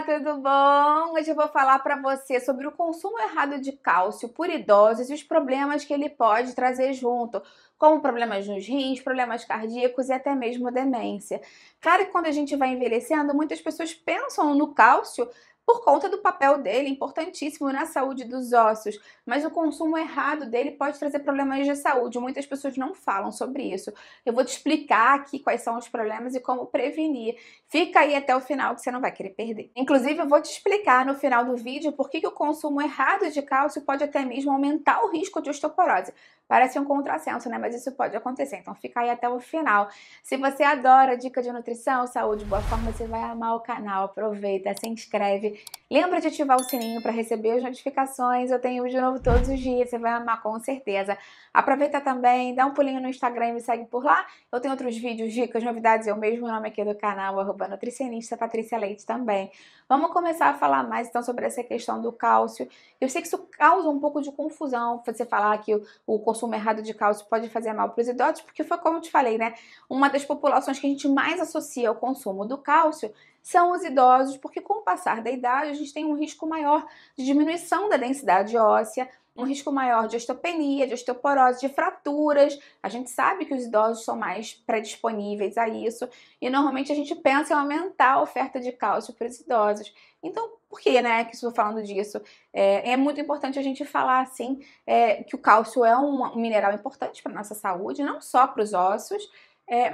tudo bom? Hoje eu vou falar para você sobre o consumo errado de cálcio por idosos e os problemas que ele pode trazer junto, como problemas nos rins, problemas cardíacos e até mesmo demência. Claro que quando a gente vai envelhecendo, muitas pessoas pensam no cálcio por conta do papel dele, importantíssimo na saúde dos ossos, mas o consumo errado dele pode trazer problemas de saúde. Muitas pessoas não falam sobre isso. Eu vou te explicar aqui quais são os problemas e como prevenir. Fica aí até o final que você não vai querer perder. Inclusive, eu vou te explicar no final do vídeo por que o consumo errado de cálcio pode até mesmo aumentar o risco de osteoporose. Parece um contrassenso, né? Mas isso pode acontecer, então fica aí até o final. Se você adora dica de nutrição, saúde, boa forma, você vai amar o canal. Aproveita, se inscreve. Lembra de ativar o sininho para receber as notificações. Eu tenho vídeo novo todos os dias, você vai amar com certeza. Aproveita também, dá um pulinho no Instagram e me segue por lá. Eu tenho outros vídeos, dicas, novidades, é o mesmo nome aqui do canal, @nutricionista Patrícia Leite também. Vamos começar a falar mais então sobre essa questão do cálcio. Eu sei que isso causa um pouco de confusão, você falar que o consumo errado de cálcio pode fazer mal para os idosos, porque foi como eu te falei, né? Uma das populações que a gente mais associa ao consumo do cálcio são os idosos, porque com o passar da idade a gente tem um risco maior de diminuição da densidade óssea, um risco maior de osteopenia, de osteoporose, de fraturas. A gente sabe que os idosos são mais predisponíveis a isso e normalmente a gente pensa em aumentar a oferta de cálcio para os idosos. Então, por que, né, que estou falando disso? É muito importante a gente falar, assim, que o cálcio é um mineral importante para a nossa saúde, não só para os ossos,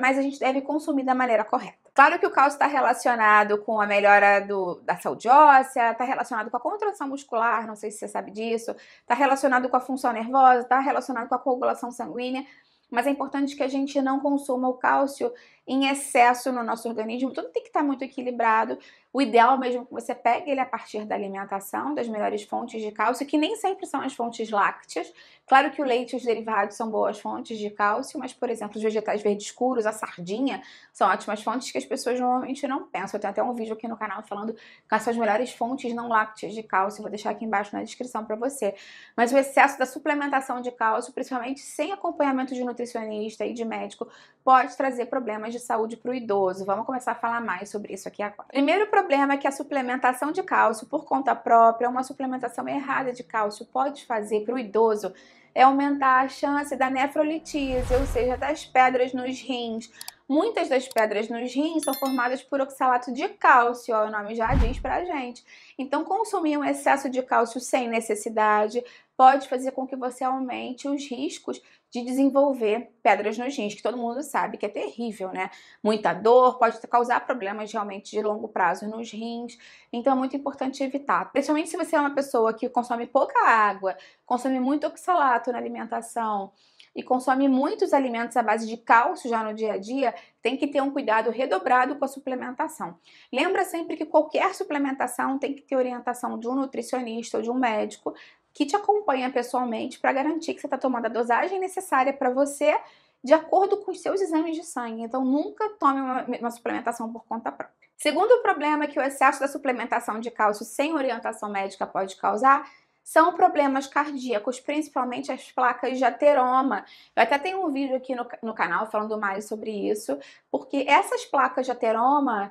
mas a gente deve consumir da maneira correta. Claro que o cálcio está relacionado com a melhora da saúde óssea, está relacionado com a contração muscular, não sei se você sabe disso, está relacionado com a função nervosa, está relacionado com a coagulação sanguínea, mas é importante que a gente não consuma o cálcio em excesso no nosso organismo. Tudo tem que estar muito equilibrado. O ideal mesmo é que você pegue ele a partir da alimentação, das melhores fontes de cálcio, que nem sempre são as fontes lácteas. Claro que o leite e os derivados são boas fontes de cálcio, mas, por exemplo, os vegetais verdes escuros, a sardinha, são ótimas fontes que as pessoas normalmente não pensam. Eu tenho até um vídeo aqui no canal falando quais são as melhores fontes não lácteas de cálcio. Vou deixar aqui embaixo na descrição para você. Mas o excesso da suplementação de cálcio, principalmente sem acompanhamento de nutricionista e de médico, pode trazer problemas de saúde para o idoso. Vamos começar a falar mais sobre isso aqui agora. Primeiro problema é que a suplementação de cálcio por conta própria, uma suplementação errada de cálcio pode fazer para o idoso é aumentar a chance da nefrolitise, ou seja, das pedras nos rins. Muitas das pedras nos rins são formadas por oxalato de cálcio, ó, o nome já diz pra gente. Então, consumir um excesso de cálcio sem necessidade pode fazer com que você aumente os riscos de desenvolver pedras nos rins, que todo mundo sabe que é terrível, né? Muita dor, pode causar problemas realmente de longo prazo nos rins, então é muito importante evitar. Principalmente se você é uma pessoa que consome pouca água, consome muito oxalato na alimentação e consome muitos alimentos à base de cálcio já no dia a dia, tem que ter um cuidado redobrado com a suplementação. Lembra sempre que qualquer suplementação tem que ter orientação de um nutricionista ou de um médico que te acompanha pessoalmente para garantir que você está tomando a dosagem necessária para você de acordo com os seus exames de sangue. Então, nunca tome uma suplementação por conta própria. Segundo problema que o excesso da suplementação de cálcio sem orientação médica pode causar são problemas cardíacos, principalmente as placas de ateroma. Eu até tenho um vídeo aqui no canal falando mais sobre isso, porque essas placas de ateroma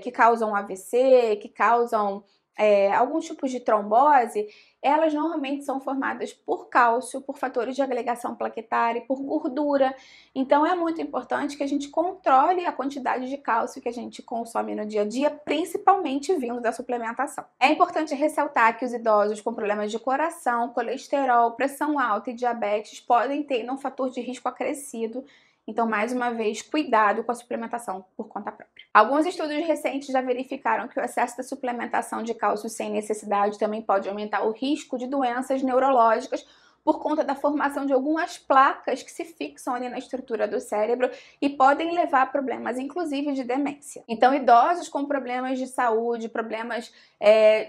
que causam AVC, que causam alguns tipos de trombose, elas normalmente são formadas por cálcio, por fatores de agregação plaquetária e por gordura. Então é muito importante que a gente controle a quantidade de cálcio que a gente consome no dia a dia, principalmente vindo da suplementação. É importante ressaltar que os idosos com problemas de coração, colesterol, pressão alta e diabetes podem ter um fator de risco acrescido. Então, mais uma vez, cuidado com a suplementação por conta própria. Alguns estudos recentes já verificaram que o excesso da suplementação de cálcio sem necessidade também pode aumentar o risco de doenças neurológicas por conta da formação de algumas placas que se fixam ali na estrutura do cérebro e podem levar a problemas, inclusive, de demência. Então, idosos com problemas de saúde, problemas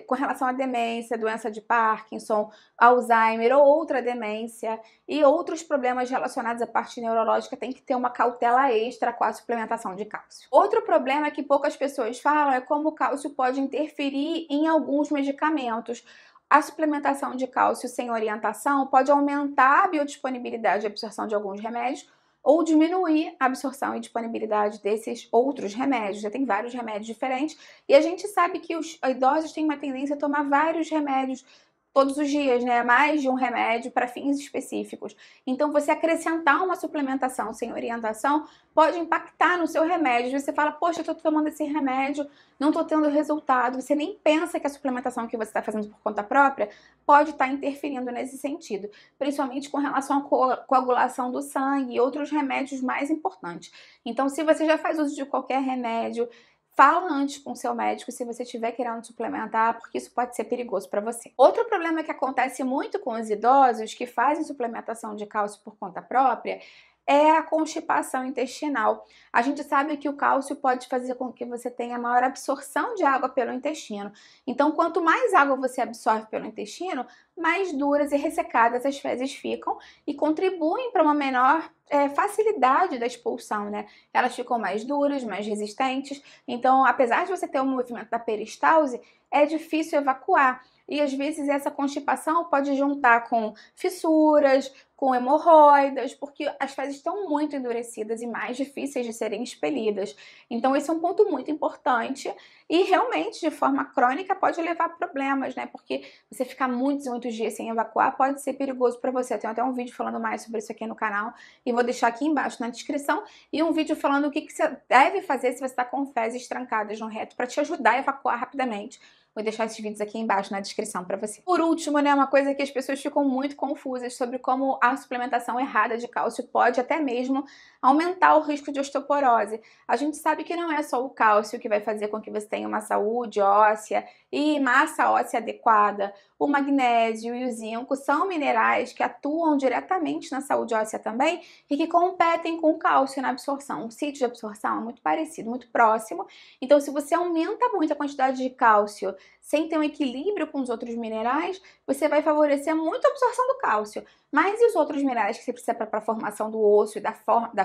com relação à demência, doença de Parkinson, Alzheimer ou outra demência e outros problemas relacionados à parte neurológica têm que ter uma cautela extra com a suplementação de cálcio. Outro problema que poucas pessoas falam é como o cálcio pode interferir em alguns medicamentos. A suplementação de cálcio sem orientação pode aumentar a biodisponibilidade e absorção de alguns remédios, ou diminuir a absorção e disponibilidade desses outros remédios. Já tem vários remédios diferentes e a gente sabe que os idosos têm uma tendência a tomar vários remédios todos os dias, né? Mais de um remédio para fins específicos. Então, você acrescentar uma suplementação sem orientação pode impactar no seu remédio. Você fala, poxa, eu tô tomando esse remédio, não tô tendo resultado. Você nem pensa que a suplementação que você está fazendo por conta própria pode estar interferindo nesse sentido, principalmente com relação à coagulação do sangue e outros remédios mais importantes. Então, se você já faz uso de qualquer remédio, fala antes com o seu médico se você estiver querendo suplementar, porque isso pode ser perigoso para você. Outro problema que acontece muito com os idosos que fazem suplementação de cálcio por conta própria é a constipação intestinal. A gente sabe que o cálcio pode fazer com que você tenha maior absorção de água pelo intestino. Então, quanto mais água você absorve pelo intestino, mais duras e ressecadas as fezes ficam e contribuem para uma menor facilidade da expulsão, né? Elas ficam mais duras, mais resistentes. Então, apesar de você ter um movimento da peristalse, é difícil evacuar. E às vezes essa constipação pode juntar com fissuras, com hemorroidas, porque as fezes estão muito endurecidas e mais difíceis de serem expelidas. Então esse é um ponto muito importante e realmente de forma crônica pode levar a problemas, né? Porque você ficar muitos dias sem evacuar pode ser perigoso para você. Tem até um vídeo falando mais sobre isso aqui no canal e vou deixar aqui embaixo na descrição e um vídeo falando o que você deve fazer se você está com fezes trancadas no reto para te ajudar a evacuar rapidamente. Vou deixar esses vídeos aqui embaixo na descrição para você. Por último, né, uma coisa que as pessoas ficam muito confusas sobre como a suplementação errada de cálcio pode até mesmo aumentar o risco de osteoporose. A gente sabe que não é só o cálcio que vai fazer com que você tenha uma saúde óssea e massa óssea adequada. O magnésio e o zinco são minerais que atuam diretamente na saúde óssea também e que competem com o cálcio na absorção. O sítio de absorção é muito parecido, muito próximo. Então, se você aumenta muito a quantidade de cálcio sem ter um equilíbrio com os outros minerais, você vai favorecer muito a absorção do cálcio. Mas e os outros minerais que você precisa para a formação do osso e da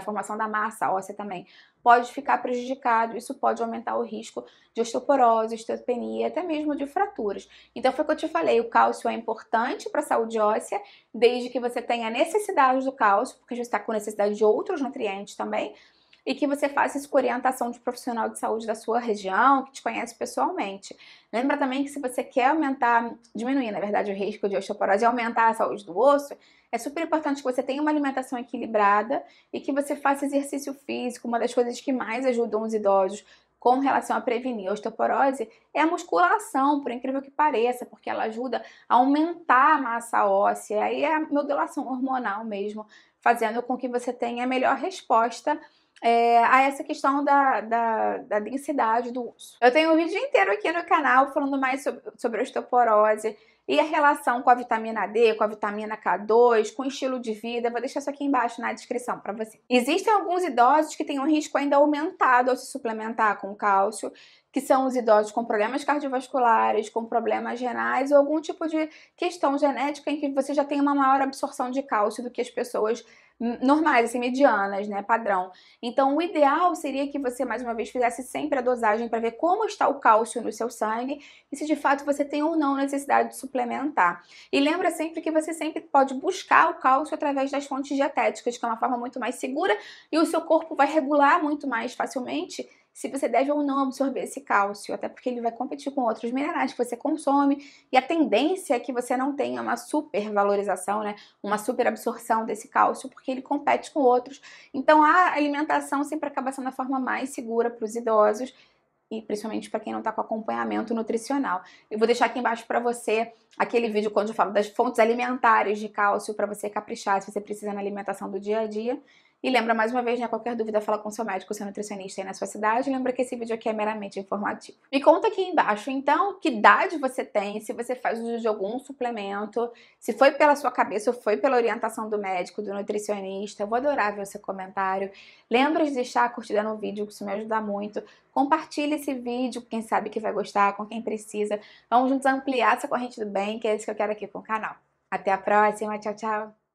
formação da massa óssea também? Pode ficar prejudicado, isso pode aumentar o risco de osteoporose, osteopenia, até mesmo de fraturas. Então foi o que eu te falei, o cálcio é importante para a saúde óssea, desde que você tenha necessidade do cálcio, porque a gente está com necessidade de outros nutrientes também, e que você faça isso com orientação de profissional de saúde da sua região, que te conhece pessoalmente. Lembra também que se você quer diminuir, na verdade, o risco de osteoporose e aumentar a saúde do osso, é super importante que você tenha uma alimentação equilibrada e que você faça exercício físico. Uma das coisas que mais ajudam os idosos com relação a prevenir a osteoporose é a musculação, por incrível que pareça, porque ela ajuda a aumentar a massa óssea e a modulação hormonal mesmo, fazendo com que você tenha a melhor resposta a essa questão da densidade do osso. Eu tenho um vídeo inteiro aqui no canal falando mais sobre osteoporose e a relação com a vitamina D, com a vitamina K2, com o estilo de vida. Vou deixar isso aqui embaixo na descrição para você. Existem alguns idosos que têm um risco ainda aumentado ao se suplementar com cálcio, que são os idosos com problemas cardiovasculares, com problemas renais ou algum tipo de questão genética em que você já tem uma maior absorção de cálcio do que as pessoas normais, assim, medianas, né, padrão. Então, o ideal seria que você, mais uma vez, fizesse sempre a dosagem para ver como está o cálcio no seu sangue e se de fato você tem ou não necessidade de suplementar. E lembra sempre que você sempre pode buscar o cálcio através das fontes dietéticas, que é uma forma muito mais segura e o seu corpo vai regular muito mais facilmente se você deve ou não absorver esse cálcio, até porque ele vai competir com outros minerais que você consome e a tendência é que você não tenha uma supervalorização, né, uma superabsorção desse cálcio, porque ele compete com outros. Então a alimentação sempre acaba sendo a forma mais segura para os idosos e principalmente para quem não está com acompanhamento nutricional. Eu vou deixar aqui embaixo para você aquele vídeo quando eu falo das fontes alimentares de cálcio para você caprichar se você precisa na alimentação do dia a dia. E lembra, mais uma vez, né, qualquer dúvida, fala com seu médico, seu nutricionista aí na sua cidade. Lembra que esse vídeo aqui é meramente informativo. Me conta aqui embaixo, então, que idade você tem, se você faz uso de algum suplemento, se foi pela sua cabeça ou foi pela orientação do médico, do nutricionista. Eu vou adorar ver o seu comentário. Lembra de deixar a curtida no vídeo, que isso me ajuda muito. Compartilhe esse vídeo com quem sabe que vai gostar, com quem precisa. Vamos juntos ampliar essa corrente do bem, que é isso que eu quero aqui com o canal. Até a próxima, tchau, tchau!